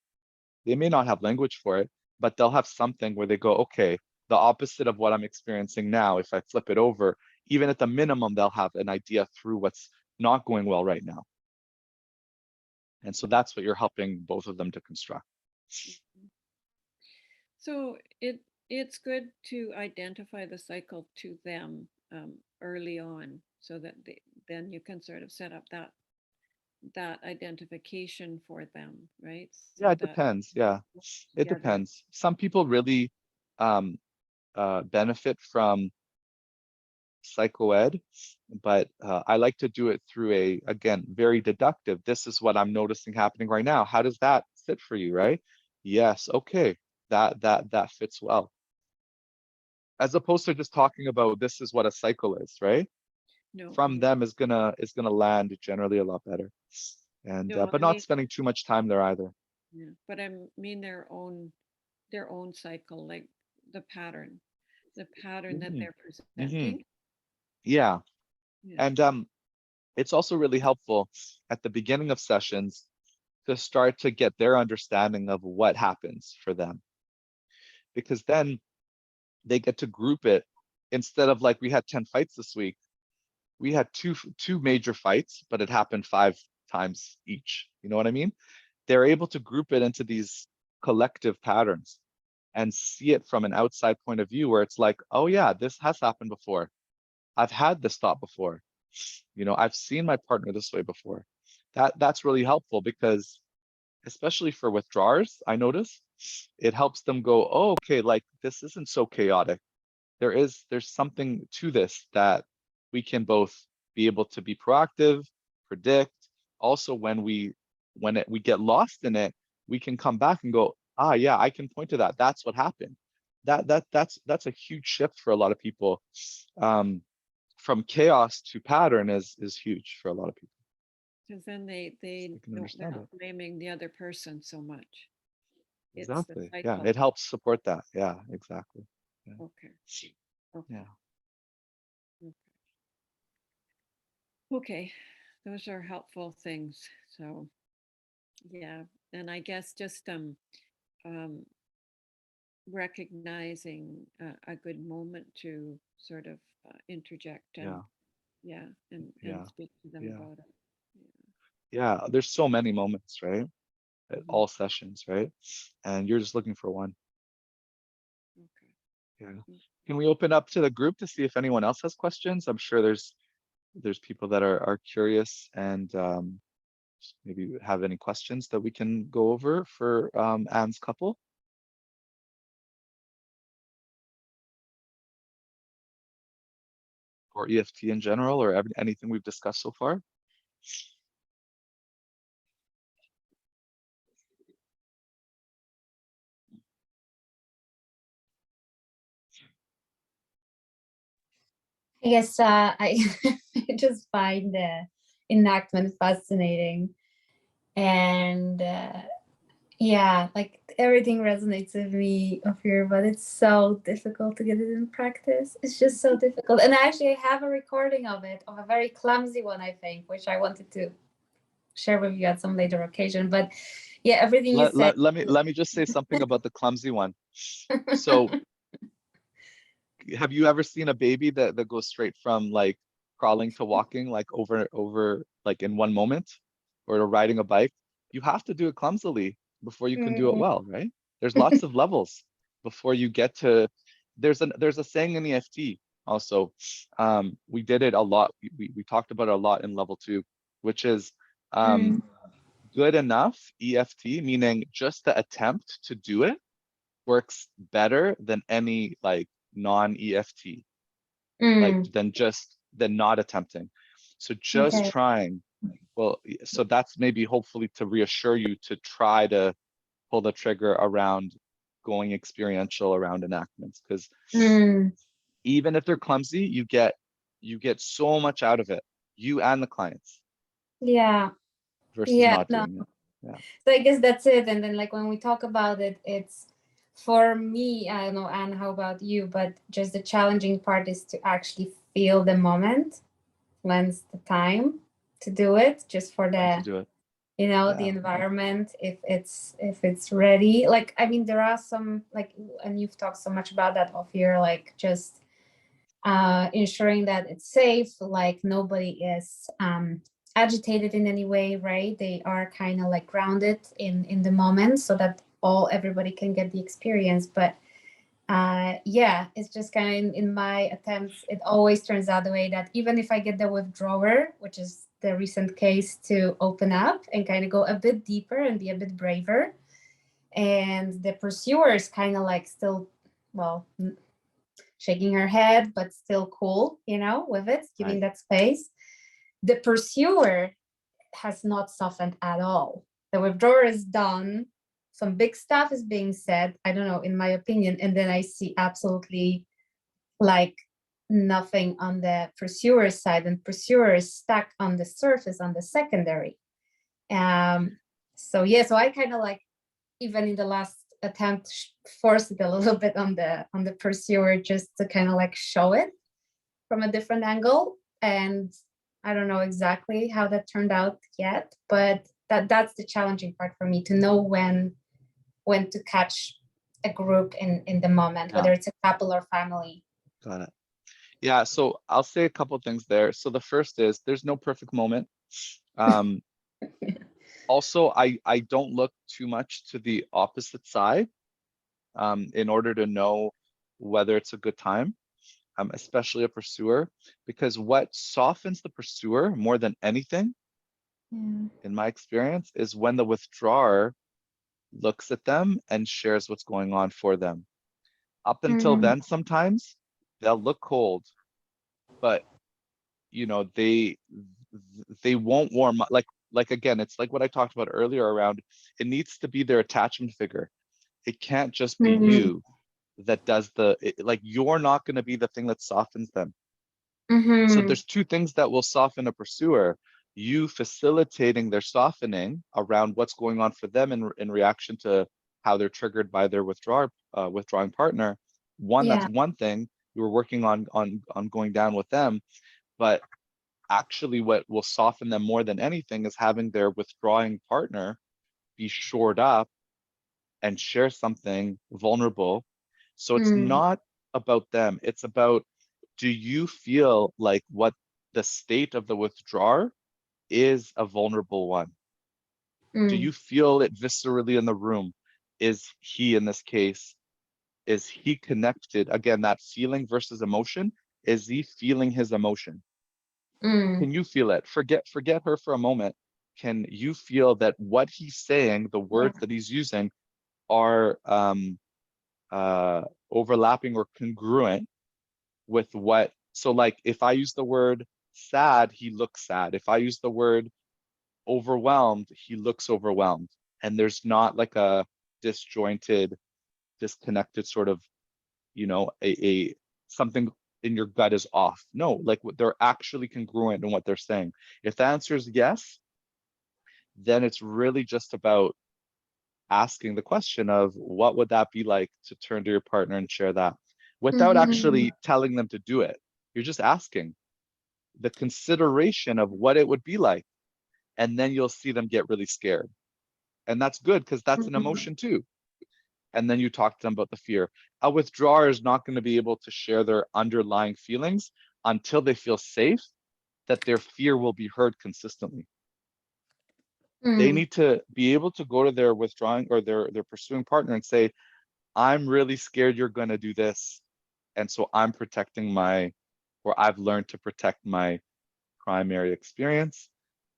Speaker 1: They may not have language for it, but they'll have something where they go, okay, the opposite of what I'm experiencing now, if I flip it over, even at the minimum, they'll have an idea through what's not going well right now. And so that's what you're helping both of them to construct.
Speaker 2: So it's good to identify the cycle to them early on, so that then you can sort of set up that identification for them, right?
Speaker 1: Yeah,
Speaker 2: So
Speaker 1: it
Speaker 2: that
Speaker 1: depends. Yeah, it
Speaker 2: together.
Speaker 1: depends. Some people really benefit from psychoed, but I like to do it through again, very deductive. This is what I'm noticing happening right now. How does that fit for you, right? Yes, okay, that fits well. As opposed to just talking about this is what a cycle is, right?
Speaker 2: No,
Speaker 1: From them is gonna land generally a lot better. And
Speaker 2: no,
Speaker 1: but
Speaker 2: I
Speaker 1: not
Speaker 2: mean,
Speaker 1: spending too much time there either.
Speaker 2: yeah, but I mean their own cycle, like the pattern, that
Speaker 1: Hmm.
Speaker 2: they're
Speaker 1: Hmm.
Speaker 2: presenting.
Speaker 1: Yeah.
Speaker 2: Yeah.
Speaker 1: And it's also really helpful at the beginning of sessions to start to get their understanding of what happens for them. Because then they get to group it instead of like we had 10 fights this week. We had two major fights, but it happened 5 times each. You know what I mean? They're able to group it into these collective patterns and see it from an outside point of view where it's like, oh yeah, this has happened before. I've had this thought before. I've seen my partner this way before. That's really helpful because especially for withdrawers, I notice it helps them go, oh, okay, like this isn't so chaotic. There's something to this that we can both be able to be proactive, predict. Also, we get lost in it, we can come back and go, ah, yeah, I can point to that. That's what happened. That's a huge shift for a lot of people. From chaos to pattern is huge for a lot of people.
Speaker 2: Because then
Speaker 1: I can
Speaker 2: they're
Speaker 1: understand
Speaker 2: not
Speaker 1: it.
Speaker 2: blaming the other person so much. It's the
Speaker 1: Exactly. Yeah,
Speaker 2: cycle.
Speaker 1: it helps support that. Yeah, exactly. Yeah.
Speaker 2: Okay. Okay.
Speaker 1: Yeah.
Speaker 2: Okay. Okay. Those are helpful things. So yeah. And I guess just um recognizing a good moment to sort of interject and
Speaker 1: Yeah.
Speaker 2: yeah, and
Speaker 1: Yeah.
Speaker 2: speak to them
Speaker 1: Yeah.
Speaker 2: about it.
Speaker 1: Yeah. There's so many moments, right? At
Speaker 2: Mhm.
Speaker 1: all sessions, right? And you're just looking for one.
Speaker 2: Okay.
Speaker 1: Yeah.
Speaker 2: Mm.
Speaker 1: Can we open up to the group to see if anyone else has questions? I'm sure there's people that are curious and maybe have any questions that we can go over for Anne's couple or EFT in general or anything we've discussed so far.
Speaker 3: I guess I I just find the enactment fascinating, and yeah, like everything resonates with me of here, but it's so difficult to get it in practice. It's just so difficult, and I actually have a recording of it, of a very clumsy one, I think, which I wanted to share with you at some later occasion. But yeah, everything you said.
Speaker 1: Let me just say something about the clumsy one. So have you ever seen a baby that goes straight from like crawling to walking like over like in one moment or to riding a bike? You have to do it clumsily before you can do it
Speaker 3: Mm.
Speaker 1: well, right? There's lots of levels before you get to there's a saying in EFT, also. We did it a lot. We talked about it a lot in level 2, which is
Speaker 3: Mm,
Speaker 1: good enough EFT, meaning just the attempt to do it works better than any like non-EFT, like
Speaker 3: mm,
Speaker 1: than not attempting. So just
Speaker 3: okay.
Speaker 1: trying. Well, so that's maybe hopefully to reassure you to try to pull the trigger around going experiential around enactments, because
Speaker 3: Mm,
Speaker 1: even if they're clumsy, you get so much out of it, you and the clients,
Speaker 3: yeah.
Speaker 1: versus
Speaker 3: Yeah.
Speaker 1: not
Speaker 3: No.
Speaker 1: doing it. Yeah,
Speaker 3: So I guess that's it. And then like when we talk about it, it's for me, I don't know, Anne, how about you? But just the challenging part is to actually feel the moment, when's the time to do it, just for
Speaker 1: when to
Speaker 3: the,
Speaker 1: do it.
Speaker 3: the
Speaker 1: Yeah,
Speaker 3: environment, if it's ready. Like, I mean, there are some like, and you've talked so much about that off here, like just ensuring that it's safe, like nobody is agitated in any way, right? They are kind of like grounded in the moment, so that everybody can get the experience. But yeah, it's just kind of in my attempts, it always turns out the way that even if I get the withdrawer, which is the recent case, to open up and kind of go a bit deeper and be a bit braver, and the pursuer is kind of like still, well, shaking her head, but still cool, with it, giving
Speaker 1: right.
Speaker 3: that space. The pursuer has not softened at all. The withdrawer is done. Some big stuff is being said, I don't know, in my opinion. And then I see absolutely like nothing on the pursuer's side, and pursuer is stuck on the surface, on the secondary. So yeah, so I kind of like, even in the last attempt, forced it a little bit on the pursuer, just to kind of like show it from a different angle. And I don't know exactly how that turned out yet, but that's the challenging part for me, to know when to catch a group in the moment,
Speaker 1: Yeah,
Speaker 3: whether it's a couple or family.
Speaker 1: got it. Yeah, so I'll say a couple things there. So the first is there's no perfect moment. Um, Also, I don't look too much to the opposite side in order to know whether it's a good time, especially a pursuer, because what softens the pursuer more than anything,
Speaker 3: Yeah.
Speaker 1: in my experience, is when the withdrawer looks at them and shares what's going on for them. Up until
Speaker 3: Mm,
Speaker 1: then, sometimes they'll look cold, but they won't warm up. Like again, it's like what I talked about earlier around, it needs to be their attachment figure. It can't just be
Speaker 3: mm,
Speaker 1: you that does like you're not going to be the thing that softens them. So
Speaker 3: mm-hmm.
Speaker 1: there's two things that will soften a pursuer: you facilitating their softening around what's going on for them in reaction to how they're triggered by their withdrawing partner. That's
Speaker 3: Yeah.
Speaker 1: one thing you were working on going down with them. But actually what will soften them more than anything is having their withdrawing partner be shored up and share something vulnerable. So it's
Speaker 3: Mm,
Speaker 1: not about them. It's about, do you feel like what the state of the withdrawer is a vulnerable one? Do
Speaker 3: mm,
Speaker 1: you feel it viscerally in the room? Is he, in this case, is he connected? Again, that feeling versus emotion. Is he feeling his emotion?
Speaker 3: mm.
Speaker 1: Can you feel it? Forget her for a moment. Can you feel that what he's saying, the
Speaker 3: Yeah.
Speaker 1: words that he's using, are uh, overlapping or congruent with what? So, like, if I use the word sad, he looks sad. If I use the word overwhelmed, he looks overwhelmed. And there's not like a disjointed, disconnected sort of, a something in your gut is off. No, like they're actually congruent in what they're saying. If the answer is yes, then it's really just about asking the question of what would that be like to turn to your partner and share that without
Speaker 3: Mm-hmm.
Speaker 1: actually telling them to do it. You're just asking the consideration of what it would be like. And then you'll see them get really scared. And that's good, because that's an
Speaker 3: Mm-hmm.
Speaker 1: emotion too. And then you talk to them about the fear. A withdrawer is not going to be able to share their underlying feelings until they feel safe that their fear will be heard consistently. They
Speaker 3: Mm,
Speaker 1: need to be able to go to their withdrawing or their pursuing partner and say, I'm really scared you're going to do this. And so I'm protecting or I've learned to protect my primary experience.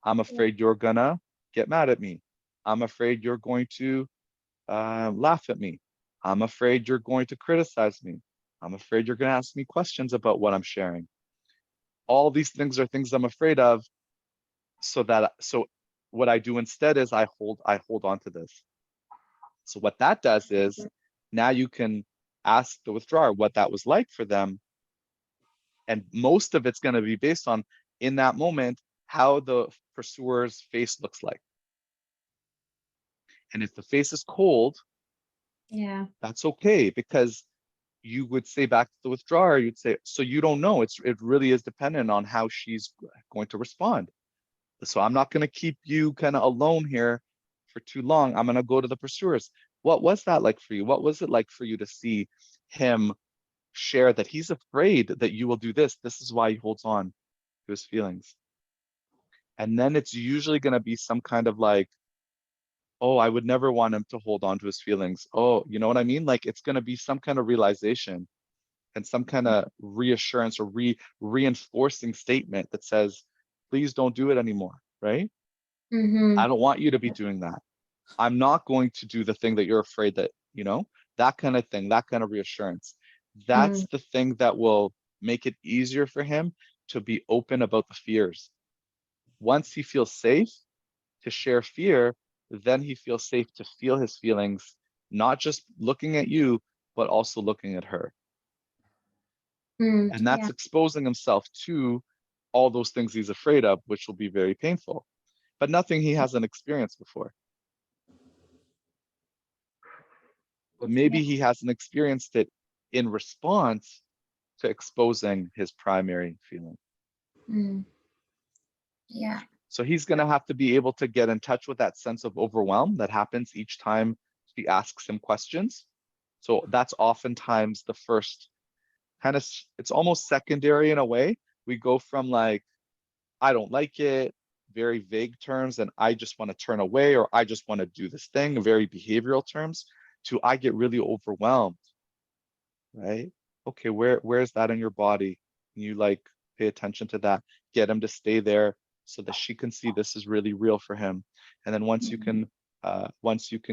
Speaker 1: I'm afraid you're gonna get mad at me. I'm afraid you're going to laugh at me. I'm afraid you're going to criticize me. I'm afraid you're going to ask me questions about what I'm sharing. All these things are things I'm afraid of. So what I do instead is I hold on to this. So what that does is now you can ask the withdrawer what that was like for them. And most of it's going to be based on, in that moment, how the pursuer's face looks like. And if the face is cold,
Speaker 3: Yeah.
Speaker 1: that's okay, because you would say back to the withdrawer, you'd say, so you don't know. It really is dependent on how she's going to respond. So I'm not going to keep you kind of alone here for too long. I'm going to go to the pursuers. What was that like for you? What was it like for you to see him share that he's afraid that you will do this? This is why he holds on to his feelings. And then it's usually going to be some kind of like, oh, I would never want him to hold on to his feelings. Oh, you know what I mean? Like it's going to be some kind of realization and some kind of reassurance or reinforcing statement that says, please don't do it anymore, right?
Speaker 3: Mm-hmm.
Speaker 1: I don't want you to be doing that. I'm not going to do the thing that you're afraid that, that kind of thing, that kind of reassurance. That's the thing that will make it easier for him to be open about the fears. Once he feels safe to share fear, then he feels safe to feel his feelings, not just looking at you, but also looking at her. And that's exposing himself to all those things he's afraid of, which will be very painful, but nothing he hasn't experienced before. But maybe he hasn't experienced it in response to exposing his primary feeling.
Speaker 3: Yeah.
Speaker 1: So he's going to have to be able to get in touch with that sense of overwhelm that happens each time she asks him questions. So that's oftentimes the first kind of, it's almost secondary in a way. We go from like, I don't like it, very vague terms, and I just want to turn away, or I just want to do this thing, very behavioral terms, to I get really overwhelmed, right? Okay, where's that in your body? You like pay attention to that, get him to stay there so that she can see this is really real for him. And then once you can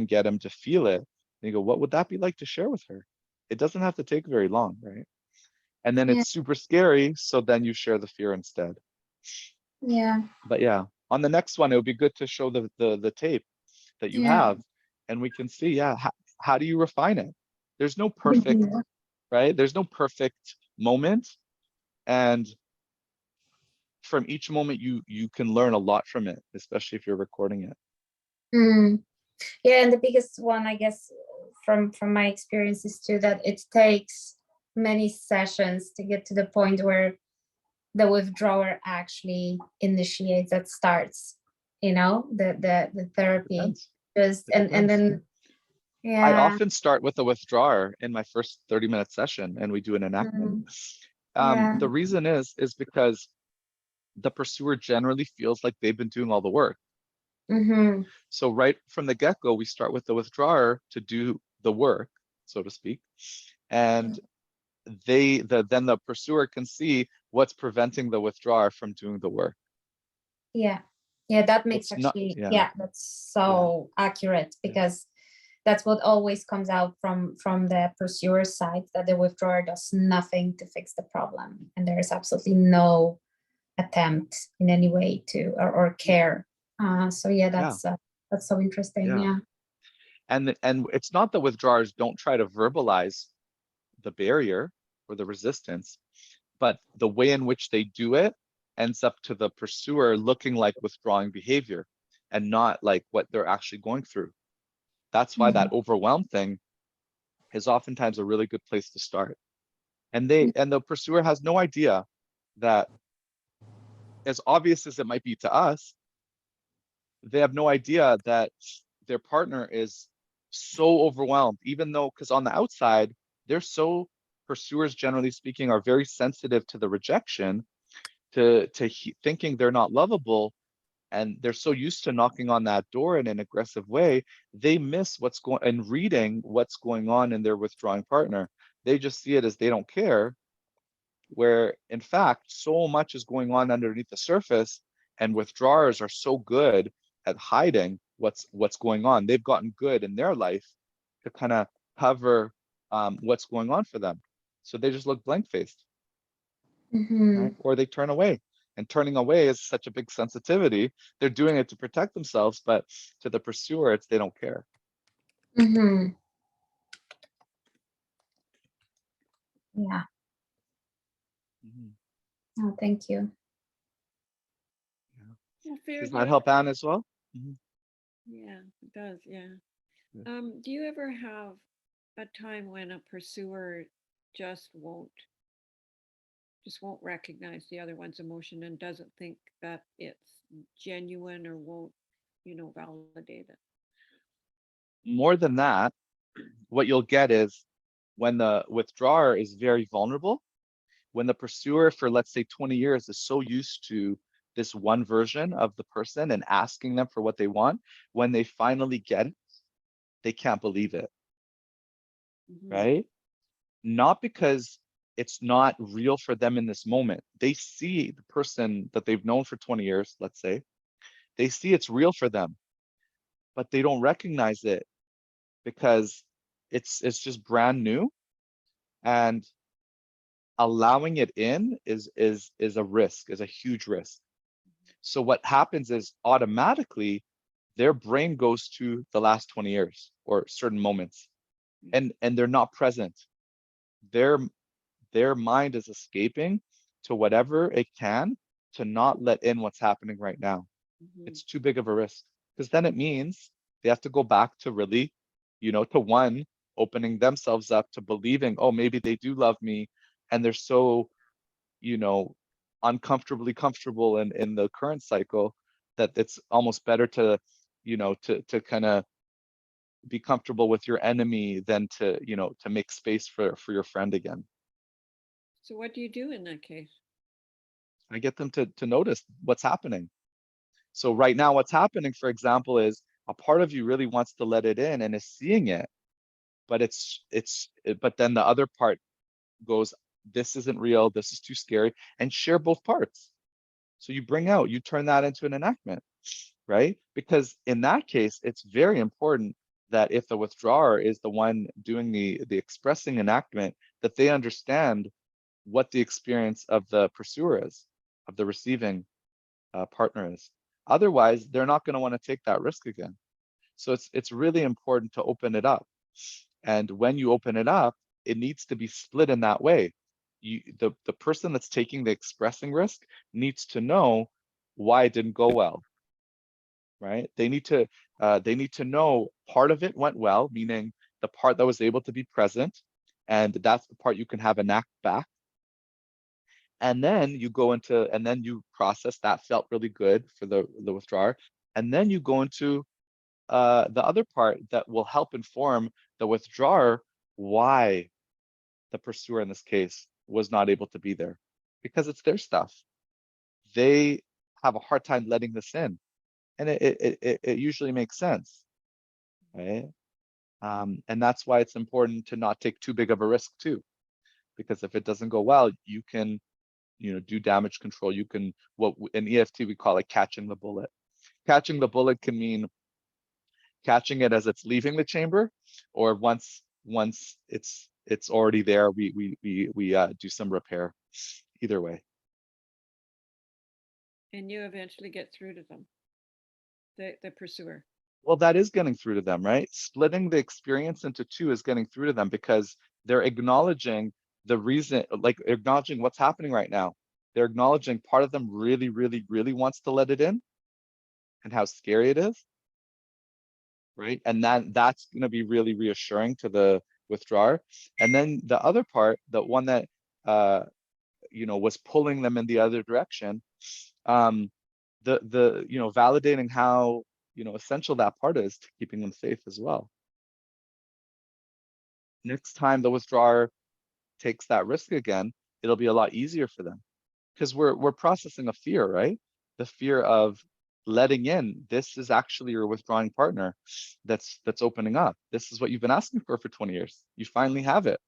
Speaker 1: get him to feel it, you go, what would that be like to share with her? It doesn't have to take very long, right? And then it's super scary, so then you share the fear instead.
Speaker 3: Yeah.
Speaker 1: But yeah, on the next one, it would be good to show the tape that you have, and we can see, how do you refine it? There's no perfect, right? There's no perfect moment, and from each moment you can learn a lot from it, especially if you're recording it.
Speaker 3: Yeah, and the biggest one, I guess, from my experience is too that it takes many sessions to get to the point where the withdrawer actually initiates, that starts, the therapy. And then
Speaker 1: I often start with a withdrawer in my first 30-minute session, and we do an enactment. The reason is because the pursuer generally feels like they've been doing all the work. So right from the get-go, we start with the withdrawer to do the work, so to speak, and then the pursuer can see what's preventing the withdrawer from doing the work.
Speaker 3: That makes that's so accurate, because that's what always comes out from the pursuer's side, that the withdrawer does nothing to fix the problem, and there is absolutely no attempt in any way to or care. That's so interesting.
Speaker 1: And it's not that withdrawers don't try to verbalize the barrier or the resistance, but the way in which they do it ends up to the pursuer looking like withdrawing behavior and not like what they're actually going through. That's why that overwhelm thing is oftentimes a really good place to start. And the pursuer has no idea that, as obvious as it might be to us, they have no idea that their partner is so overwhelmed, even though, because on the outside, pursuers, generally speaking, are very sensitive to the rejection, to thinking they're not lovable, and they're so used to knocking on that door in an aggressive way, they miss reading what's going on in their withdrawing partner. They just see it as they don't care, where in fact, so much is going on underneath the surface, and withdrawers are so good at hiding what's going on. They've gotten good in their life to kind of cover what's going on for them. So they just look blank-faced, right? Or they turn away. And turning away is such a big sensitivity. They're doing it to protect themselves, but to the pursuer, it's they don't care.
Speaker 3: Yeah.
Speaker 1: Mhm.
Speaker 3: Oh, thank you.
Speaker 2: Well, Fair,
Speaker 1: Does
Speaker 2: do you
Speaker 1: that help
Speaker 2: ever-
Speaker 1: Anne as well? Mhm.
Speaker 2: Yeah, it does. Yeah.
Speaker 1: Yeah.
Speaker 2: Do you ever have a time when a pursuer just won't recognize the other one's emotion and doesn't think that it's genuine, or won't, validate it?
Speaker 1: More than that, what you'll get is when the withdrawer is very vulnerable, when the pursuer for, let's say, 20 years is so used to this one version of the person and asking them for what they want, when they finally get it, they can't believe it, right? Not because it's not real for them in this moment. They see the person that they've known for 20 years, let's say, they see it's real for them, but they don't recognize it because it's just brand new, and allowing it in is a risk, is a huge risk. So what happens is automatically their brain goes to the last 20 years or certain moments, and they're not present. Their their mind is escaping to whatever it can to not let in what's happening right now. It's too big of a risk, because then it means they have to go back to really, to one, opening themselves up to believing, oh, maybe they do love me, and they're so, you know, uncomfortably comfortable in the current cycle that it's almost better to, to kind of be comfortable with your enemy than to, to make space for your friend again.
Speaker 2: So what do you do in that case?
Speaker 1: I get them to notice what's happening. So right now, what's happening, for example, is a part of you really wants to let it in and is seeing it, but but then the other part goes, this isn't real, this is too scary, and share both parts. So you turn that into an enactment, right? Because in that case, it's very important that if the withdrawer is the one doing the expressing enactment, that they understand what the experience of the pursuer is, of the receiving partner is. Otherwise, they're not going to want to take that risk again. So it's really important to open it up. And when you open it up, it needs to be split in that way. The person that's taking the expressing risk needs to know why it didn't go well, right? They need to know part of it went well, meaning the part that was able to be present, and that's the part you can have enact back. And then you process that felt really good for the withdrawer, and then you go into the other part that will help inform the withdrawer why the pursuer in this case was not able to be there, because it's their stuff. They have a hard time letting this in, and it usually makes sense, right? And that's why it's important to not take too big of a risk too, because if it doesn't go well, you can, do damage control. You can, what in EFT we call it catching the bullet. Catching the bullet can mean catching it as it's leaving the chamber, or once it's already there, we do some repair. Either way.
Speaker 2: And you eventually get through to them, the pursuer.
Speaker 1: Well, that is getting through to them, right? Splitting the experience into two is getting through to them, because they're acknowledging the reason, like acknowledging what's happening right now. They're acknowledging part of them really, really, really wants to let it in, and how scary it is, right? And that's going to be really reassuring to the withdrawer. And then the other part, the one that was pulling them in the other direction, validating how essential that part is to keeping them safe as well. Next time the withdrawer takes that risk again, it'll be a lot easier for them, because we're processing a fear, right? The fear of letting in, this is actually your withdrawing partner that's opening up. This is what you've been asking for 20 years. You finally have it.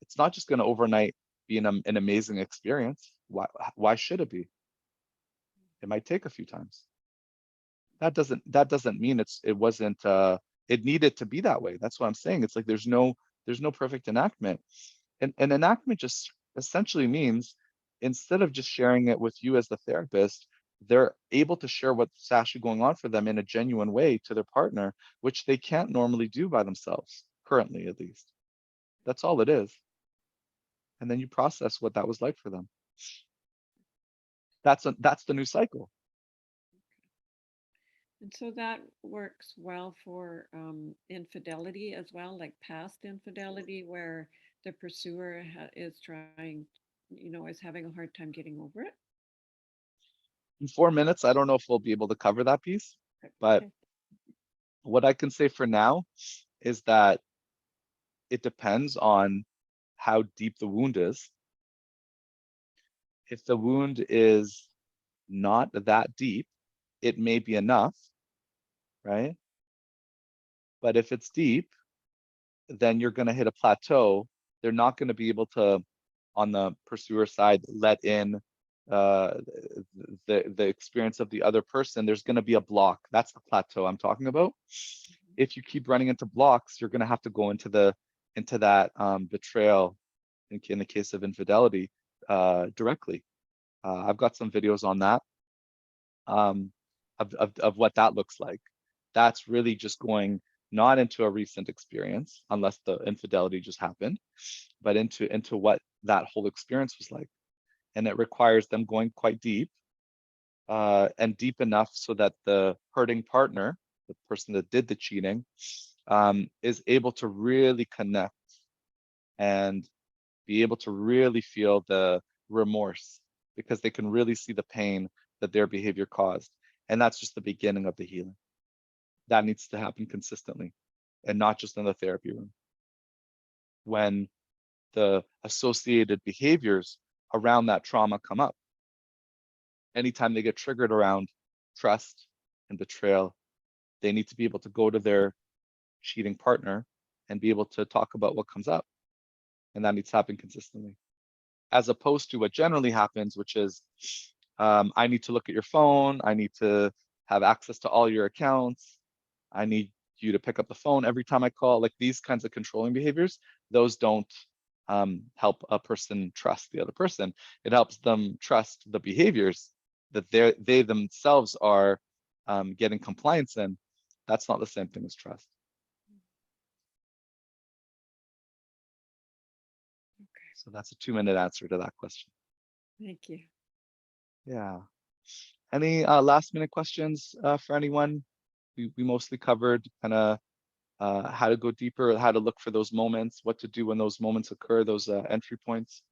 Speaker 1: It's not just going to overnight be an amazing experience. Why should it be? It might take a few times. That doesn't mean it wasn't it needed to be that way. That's what I'm saying. It's like there's no perfect enactment. And an enactment just essentially means, instead of just sharing it with you as the therapist, they're able to share what's actually going on for them in a genuine way to their partner, which they can't normally do by themselves, currently at least. That's all it is. And then you process what that was like for them. That's the new cycle.
Speaker 2: And so that works well for infidelity as well, like past infidelity, where the pursuer is trying, is having a hard time getting over it.
Speaker 1: In 4 minutes, I don't know if we'll be able to cover that piece, but
Speaker 2: Okay.
Speaker 1: what I can say for now is that it depends on how deep the wound is. If the wound is not that deep, it may be enough, right? But if it's deep, then you're going to hit a plateau. They're not going to be able to, on the pursuer side, let in the experience of the other person. There's going to be a block. That's the plateau I'm talking about. If you keep running into blocks, you're going to have to go into that betrayal, in the case of infidelity, directly. I've got some videos on that, of what that looks like. That's really just going not into a recent experience, unless the infidelity just happened, but into what that whole experience was like. And it requires them going quite deep, and deep enough so that the hurting partner, the person that did the cheating, is able to really connect and be able to really feel the remorse, because they can really see the pain that their behavior caused. And that's just the beginning of the healing. That needs to happen consistently, and not just in the therapy room. When the associated behaviors around that trauma come up, anytime they get triggered around trust and betrayal, they need to be able to go to their cheating partner and be able to talk about what comes up. And that needs to happen consistently, as opposed to what generally happens, which is, I need to look at your phone. I need to have access to all your accounts. I need you to pick up the phone every time I call. Like, these kinds of controlling behaviors, those don't help a person trust the other person. It helps them trust the behaviors that they themselves are getting compliance in. That's not the same thing as trust.
Speaker 2: Okay.
Speaker 1: So that's a 2-minute answer to that question.
Speaker 2: Thank you.
Speaker 1: Yeah. Any last minute questions for anyone? We mostly covered kind of how to go deeper, how to look for those moments, what to do when those moments occur, those entry points,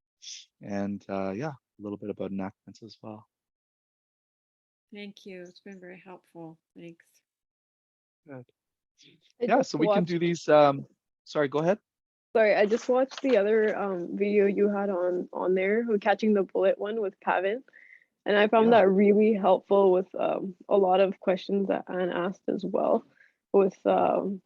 Speaker 1: and yeah, a little bit about enactments as well.
Speaker 2: Thank you. It's been very helpful. Thanks.
Speaker 1: Good.
Speaker 4: I
Speaker 1: Yeah,
Speaker 4: just
Speaker 1: so we can
Speaker 4: watched,
Speaker 1: do these. Sorry, go ahead.
Speaker 4: sorry, I just watched the other video you had on there, who catching the bullet one with Pavan, and I found
Speaker 1: Yeah.
Speaker 4: that really helpful with a lot of questions that Anne asked as well, with kind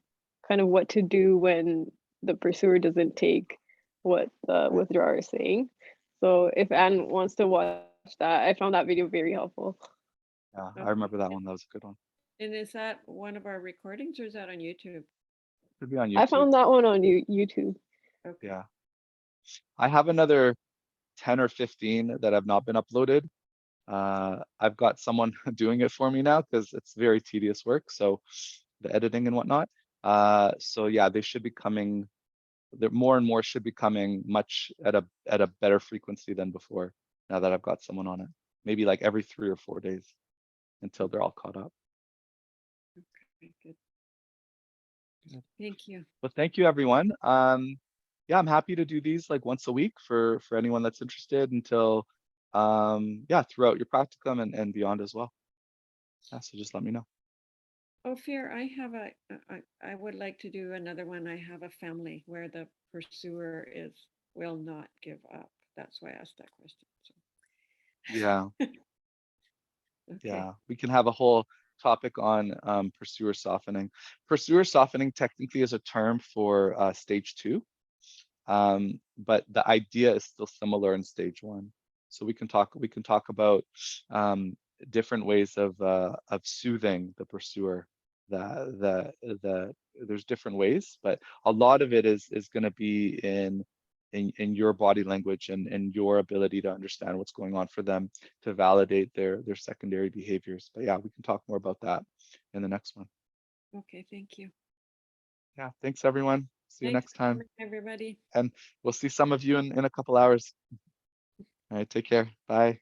Speaker 4: of what to do when the pursuer doesn't take what the withdrawer is saying. So if Anne wants to watch that, I found that video very helpful.
Speaker 1: Yeah, I
Speaker 2: Okay.
Speaker 1: remember that one. That was a good one.
Speaker 2: And is that one of our recordings, or is that on YouTube?
Speaker 1: Should be on
Speaker 4: I
Speaker 1: YouTube.
Speaker 4: found that one on YouTube.
Speaker 2: Okay.
Speaker 1: Yeah. I have another 10 or 15 that have not been uploaded. I've got someone doing it for me now, because it's very tedious work. So the editing and whatnot. So yeah, they should be coming. There more and more should be coming, much at a better frequency than before. Now that I've got someone on it, maybe like every 3 or 4 days, until they're all caught up.
Speaker 2: Okay, good.
Speaker 1: Good.
Speaker 2: Thank you.
Speaker 1: But thank you, everyone. Yeah, I'm happy to do these like once a week for anyone that's interested, until yeah, throughout your practicum and beyond as well. Yeah, so just let me know.
Speaker 2: Ofir, I would like to do another one. I have a family where the pursuer will not give up. That's why I asked that question. So,
Speaker 1: Yeah,
Speaker 2: okay.
Speaker 1: yeah, we can have a whole topic on pursuer softening. Pursuer softening technically is a term for stage 2. but the idea is still similar in stage 1. So we can talk about different ways of soothing the pursuer. There's different ways, but a lot of it is going to be in your body language and your ability to understand what's going on for them, to validate their secondary behaviors. But yeah, we can talk more about that in the next one.
Speaker 2: Okay, thank you.
Speaker 1: Yeah, thanks everyone. See you
Speaker 2: Thanks
Speaker 1: next
Speaker 2: for
Speaker 1: time.
Speaker 2: coming, everybody.
Speaker 1: And we'll see some of you in a couple hours. All right, take care. Bye.